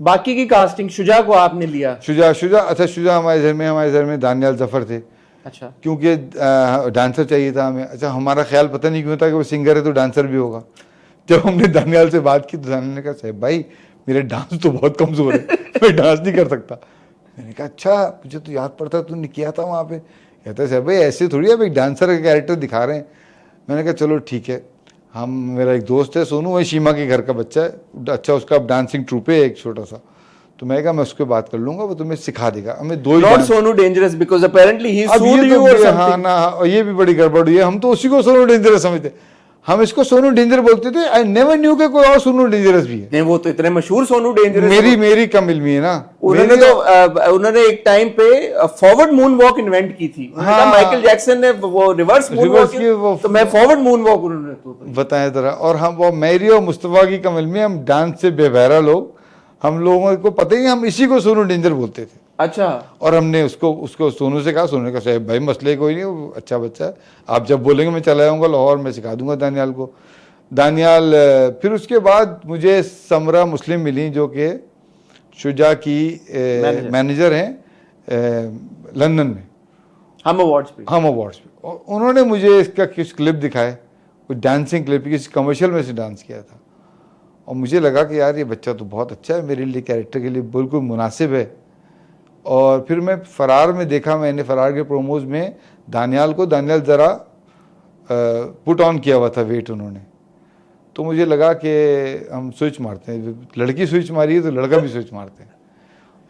बाकी की कास्टिंग, शुजा को आपने लिया? शुजा अच्छा, शुजा हमारे घर में दानियाल जफर थे। अच्छा, क्योंकि डांसर चाहिए था हमें। अच्छा, हमारा ख्याल पता नहीं क्यों था कि वो सिंगर है तो डांसर भी होगा। जब हमने दानियाल से बात की तो दानियाल ने कहा, साहब भाई मेरे डांस तो बहुत कमज़ोर है, मैं डांस नहीं कर सकता। मैंने कहा अच्छा, मुझे तो याद पड़ता तूने किया था वहाँ पे। कहता साहब भाई ऐसे थोड़ी आप एक डांसर का कैरेक्टर दिखा रहे हैं। मैंने कहा चलो ठीक है, मेरा एक दोस्त है सोनू, वही शीमा के घर का बच्चा है, अच्छा उसका डांसिंग ट्रूप है एक छोटा सा, तो मैं कहा मैं उसके बात कर लूंगा, वो तुम्हें सिखा देगा। हमें दो he not so dangerous because apparently he sued you or something. हाँ ना, ये भी बड़ी गड़बड़ हुई है। हम तो उसी को सोनू डेंजरस समझते, हम इसको सोनू डेंजर बोलते थे। आई नेवर न्यू कि कोई और सोनू डेंजरस भी है। नहीं, वो तो इतने मशहूर सोनू डेंजरस। मेरी कम इल्मी है ना। उन्होंने एक टाइम पे फॉरवर्ड मून वॉक इन्वेंट की थी। हाँ, माइकल जैक्सन ने वो रिवर्स मून वॉक, तो मैं फॉरवर्ड मून वॉक उन्होंने बताया जरा। और हम वो मेरी और मुस्तफा की कम इल्मी, हम डांस से बेबहरा लोग, हम लोगों को पता ही, हम इसी को सोनू डेंजर बोलते थे। अच्छा, और हमने उसको सोनू से कहा, सोनू का साहब भाई मसले कोई नहीं, वो अच्छा बच्चा है, आप जब बोलेंगे मैं चला जाऊँगा लाहौर, मैं सिखा दूंगा दानियाल को। दानियाल फिर उसके बाद मुझे समरा मुस्लिम मिली जो कि शुजा की मैनेजर हैं लंदन में, हम अवार्ड्स पे। और उन्होंने मुझे इसका कुछ क्लिप दिखाए, कुछ डांसिंग क्लिप, किसी कमर्शियल में से डांस किया था, और मुझे लगा कि यार ये बच्चा तो बहुत अच्छा है, मेरे लिए कैरेक्टर के लिए बिल्कुल मुनासिब है। और फिर मैं फरार में देखा, मैंने फरार के प्रोमोज में दानियाल ज़रा पुट ऑन किया हुआ था वेट उन्होंने, तो मुझे लगा कि हम स्विच मारते हैं, लड़की स्विच मारी है तो लड़का भी स्विच मारते हैं।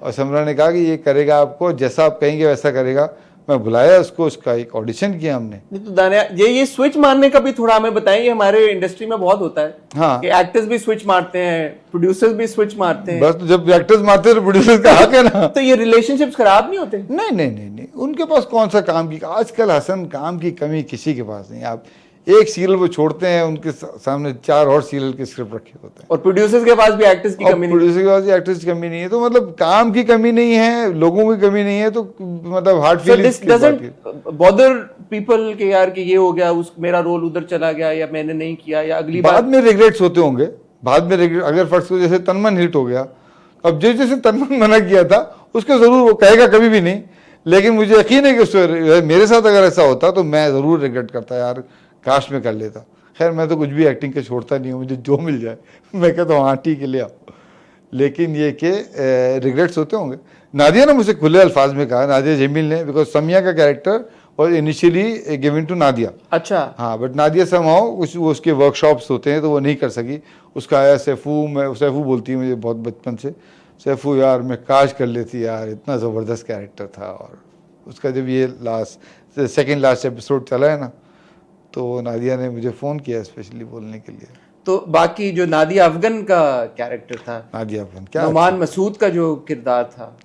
और समरा ने कहा कि ये करेगा आपको, जैसा आप कहेंगे वैसा करेगा। मैं बुलाया उसको, उसका एक ऑडिशन किया हमने। तो दानियाल, ये स्विच मारने का भी थोड़ा हमें बताएं, हमारे इंडस्ट्री में बहुत होता है। हाँ, कि एक्टर्स भी स्विच मारते हैं, प्रोड्यूसर्स भी स्विच मारते हैं। बस तो जब एक्टर्स मारते हैं तो प्रोड्यूसर्स का हक है ना। तो ये रिलेशनशिप्स खराब नहीं होते? नहीं, उनके पास कौन सा काम की, आजकल हसन काम की कमी किसी के पास नहीं। आप एक सीरियल वो छोड़ते हैं, उनके सामने 4 और सीरियल के स्क्रिप्ट रखे होते हैं। और प्रोड्यूसर्स के पास भी एक्टर्स की कमी नहीं, प्रोड्यूसर के पास भी एक्टर्स की कमी नहीं है। तो मतलब काम की कमी नहीं है, लोगों की कमी नहीं है, तो मतलब हार्ट फीलिंग्स की बात है। बॉदर पीपल के यार कि ये हो गया, मेरा रोल उधर चला गया, या मैंने नहीं किया, या अगली बार बाद में रिग्रेट्स होते होंगे, बाद में रिग्रेट। अगर फर्स्ट को जैसे तनमन हिट हो गया, अब जैसे तनमन मना किया था उसको जरूर वो कहेगा कभी भी नहीं, लेकिन मुझे यकीन है कि उससे मेरे साथ अगर ऐसा होता तो मैं जरूर रिग्रेट करता, यार काश में कर लेता। खैर मैं तो कुछ भी एक्टिंग के छोड़ता नहीं हूँ, मुझे जो मिल जाए मैं कहता हूँ हाँ ठीक है ले आओ। लेकिन ये कि रिग्रेट्स होते होंगे। नादिया ने मुझसे खुले अल्फाज में कहा, नादिया जमील ने, बिकॉज समिया का कैरेक्टर और इनिशियली गिवन टू नादिया। अच्छा, हाँ, बट नादिया समहाउ उसके वर्कशॉप्स होते हैं तो वो नहीं कर सकी। उसका आया सैफू बोलती है मुझे बहुत बचपन से, सैफू यार मैं काश कर लेती यार, इतना ज़बरदस्त कैरेक्टर था। और उसका जब ये सेकेंड लास्ट एपिसोड चला है ना, तो नादिया ने मुझे फ़ोन किया स्पेशली बोलने के लिए। तो बाकी जो नादिया अफगन का कैरेक्टर था, नादिया अफगन क्या, नुमान मसूद का जो किरदार था,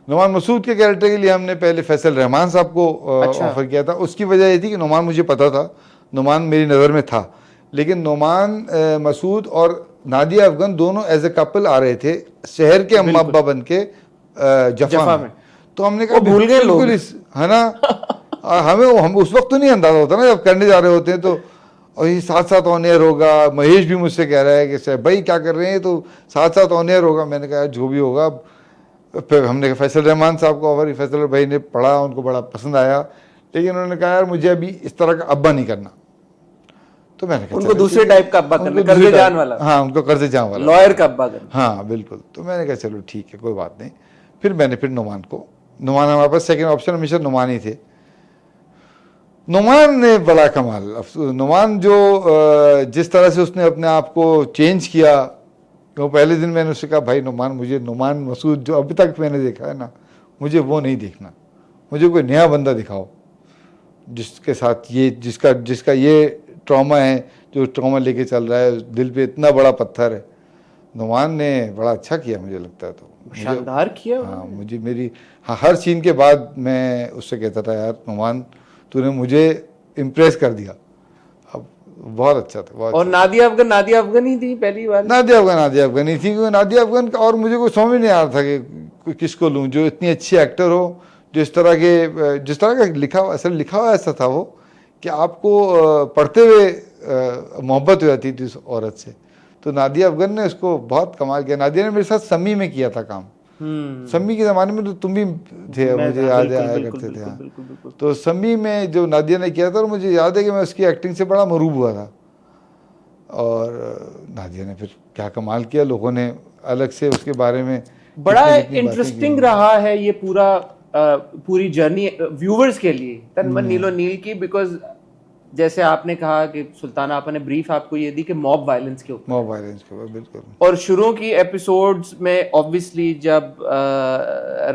नुमान मसूद के कैरेक्टर के लिए हमने पहले फैसल रहमान साहब को ऑफर किया था। उसकी वजह ये थी कि नुमान मुझे पता था, नुमान मेरी नज़र में था, लेकिन नुमान मसूद और नादिया अफगन दोनों एज ए कपल आ रहे थे शहर के अम्मा अब्बा बन के जफा में। तो हमने कहा भूल गए लोग, है ना। हम उस वक्त तो नहीं अंदाजा होता ना जब करने जा रहे होते हैं, तो और ये साथ साथ ऑन एयर होगा। महेश भी मुझसे कह रहा है कि साहब भाई क्या कर रहे हैं, तो साथ साथ ऑन एयर होगा। मैंने कहा जो भी होगा। फिर हमने फैसल रहमान साहब को ऑफर, फैसल भाई ने पढ़ा, उनको बड़ा पसंद आया, लेकिन उन्होंने कहा यार मुझे अभी इस तरह का अब्बा नहीं करना। तो मैंने कहा उनको दूसरे टाइप का अब्बा करना, कर्जे जान वाला। हाँ, उनको कर्जे जान वाला, लॉयर का अब्बा करना। हाँ बिल्कुल। तो मैंने कहा चलो ठीक है कोई बात नहीं। फिर मैंने नुमान हमारे पास सेकेंड ऑप्शन हमेशा नुमान ही थे। नुमान ने बड़ा कमाल, नुमान जो जिस तरह से उसने अपने आप को चेंज किया, तो पहले दिन मैंने उससे कहा भाई नुमान मसूद जो अभी तक मैंने देखा है ना, मुझे वो नहीं देखना, मुझे कोई नया बंदा दिखाओ जिसके साथ ये जिसका ये ट्रॉमा है, जो ट्रॉमा लेके चल रहा है, दिल पे इतना बड़ा पत्थर है। नुमान ने बड़ा अच्छा किया मुझे लगता है, तो शानदार किया। हाँ, हर सीन के बाद मैं उससे कहता था यार नुमान तूने मुझे इम्प्रेस कर दिया। अब बहुत अच्छा था, बहुत। और नादिया अफगन ही थी पहली बार। नादिया अफगन ही थी, क्योंकि नादिया अफगन का और मुझे कोई समझ नहीं आ रहा था कि किसको लूँ जो इतनी अच्छी एक्टर हो, जो जिस तरह का लिखा हुआ ऐसा था वो कि आपको पढ़ते हुए मोहब्बत हो जाती थी उस औरत से। तो नादिया अफगन ने उसको बहुत कमाल किया। नादिया ने मेरे साथ सम्मी में किया था काम। सम्मी के ज़माने में तो तुम भी थे, मुझे याद है, आया करते थे। हाँ, तो सम्मी में जो नादिया ने किया था, और मुझे याद है कि मैं उसकी एक्टिंग से बड़ा मरूब हुआ था। और नादिया ने फिर क्या कमाल किया, लोगों ने अलग से उसके बारे में बड़ा इंटरेस्टिंग रहा है ये पूरी जर्नी व्यूवर्स के लिए तन मन नीलो नील की, बिकॉज जैसे आपने कहा कि सुल्ताना आपा ने ब्रीफ आपको ये दी कि मॉब वायलेंस के ऊपर, बिल्कुल। और शुरू की एपिसोड्स में ऑब्वियसली जब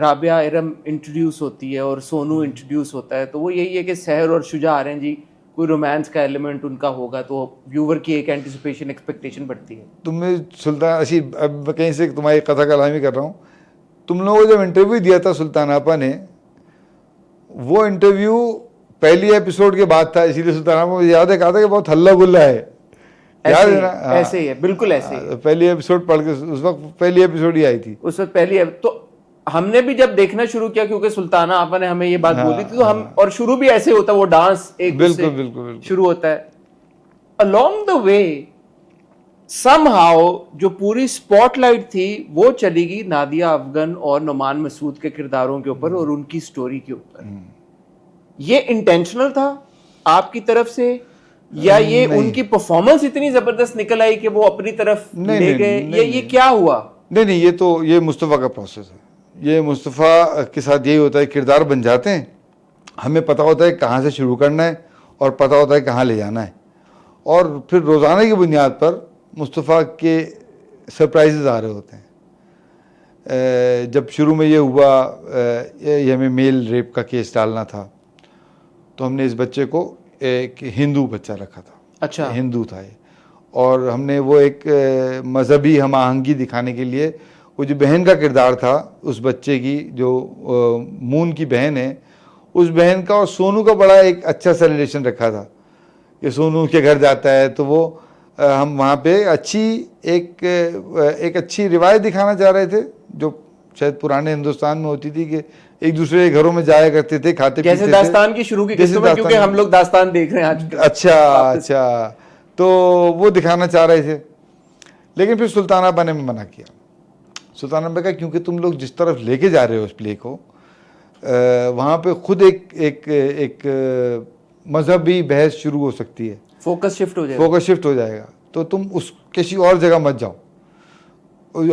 राबिया इरम इंट्रोड्यूस होती है और सोनू इंट्रोड्यूस होता है, तो वो यही है कि सहर और शुजा आ रहे हैं जी, कोई रोमांस का एलिमेंट उनका होगा, तो व्यूवर की एक एंटिसिपेशन एक्सपेक्टेशन बढ़ती है। तुम्हें सुल्तान अशी, अब मैं कहीं से तुम्हारी कथा कलामी कर रहा हूँ, तुम लोगों को जब इंटरव्यू दिया था सुल्ताना आपा ने, वो इंटरव्यू पहली एपिसोड के बाद था, इसीलिए सुल्ताना आपा मुझे याद है कहा था कि बहुत हल्ला गुल्ला है, याद है ना? ऐसे ही है, बिल्कुल ऐसे ही। पहली एपिसोड पढ़ के, उस वक्त पहली एपिसोड ही आई थी, उस वक्त पहली, तो हमने भी जब देखना शुरू किया, क्योंकि सुल्ताना आपा ने हमें ये बात बोली थी, तो हम, और शुरू भी ऐसे होता है, वो डांस एक बिल्कुल शुरू होता है। अलोंग द वे समहाउ जो पूरी स्पॉटलाइट थी वो चली गई नादिया अफगन और नुमान मसूद के किरदारों के ऊपर और उनकी स्टोरी के ऊपर। ये इंटेंशनल था आपकी तरफ से, या ये उनकी परफॉर्मेंस इतनी जबरदस्त निकल आई कि वो अपनी तरफ ले गए, ये क्या हुआ? नहीं, ये मुस्तफ़ा का प्रोसेस है। ये मुस्तफ़ा के साथ यही होता है, किरदार बन जाते हैं, हमें पता होता है कहाँ से शुरू करना है और पता होता है कहाँ ले जाना है, और फिर रोज़ाना की बुनियाद पर मुस्तफ़ा के सरप्राइजेज आ रहे होते हैं। जब शुरू में ये हुआ, ये हमें मेल रेप का केस डालना था, तो हमने इस बच्चे को एक हिंदू बच्चा रखा था। अच्छा, हिंदू था ये, और हमने वो एक मजहबी हम आहंगी दिखाने के लिए, वो जो बहन का किरदार था उस बच्चे की, जो मून की बहन है, उस बहन का और सोनू का बड़ा एक अच्छा सा रिलेशन रखा था कि सोनू के घर जाता है, तो वो हम वहाँ पे एक अच्छी रिवायत दिखाना चाह रहे थे, जो शायद पुराने हिंदुस्तान में होती थी कि एक दूसरे के घरों में जाया करते थे, खाते जैसे पीते दास्तान की शुरू की किस्तों में, क्योंकि हम लोग दास्तान देख रहे हैं आज। अच्छा, तो वो दिखाना चाह रहे थे, लेकिन फिर सुल्ताना आपा ने मना किया। सुल्ताना आपा कहा क्योंकि तुम लोग जिस तरफ लेके जा रहे हो इस प्ले को, वहाँ पे खुद एक मजहबी बहस शुरू हो सकती है, फोकस शिफ्ट हो जाएगा, तो तुम उस किसी और जगह मत जाओ।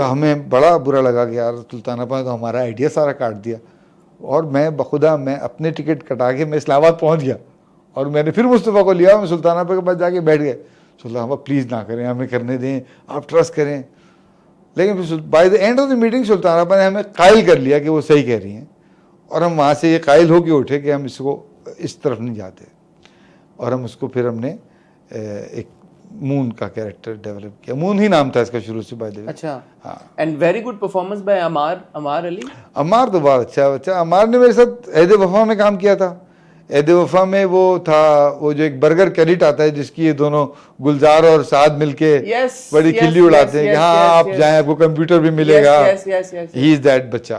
हमें बड़ा बुरा लगा कि यार सुल्ताना आपा ने तो हमारा आइडिया सारा काट दिया, और मैं बखुदा मैं अपने टिकट कटा के मैं इस्लामाबाद पहुंच गया, और मैंने फिर मुस्तफ़ा को लिया, मैं सुल्ताना आपा के पास जाके बैठ गए। सुल्ताना आपा प्लीज़ ना करें, हमें करने दें, आप ट्रस्ट करें। लेकिन फिर by the end of the meeting Sultana आपा ने हमें कायल कर लिया कि वो सही कह रही हैं, और हम वहाँ से ये कायल होके उठे कि हम इसको इस तरफ नहीं जाते, और हम उसको फिर हमने एक मून का कैरेक्टर डेवलप किया। मून ही नाम था इसका शुरू से, बाय द वे। अच्छा, हाँ। And very good performance by Amar Ali. Amar तो बहुत अच्छा बच्चा। अमार ने मेरे साथ ऐद वफा में काम किया था। ऐद वफा में वो था, वो जो एक बर्गर कैरेट आता है जिसकी ये दोनों गुलजार और साद मिलके बड़ी खिल्ली उड़ाते हैं कि हाँ आप जाएं, आपको कंप्यूटर भी मिलेगा, ही इज दैट बच्चा।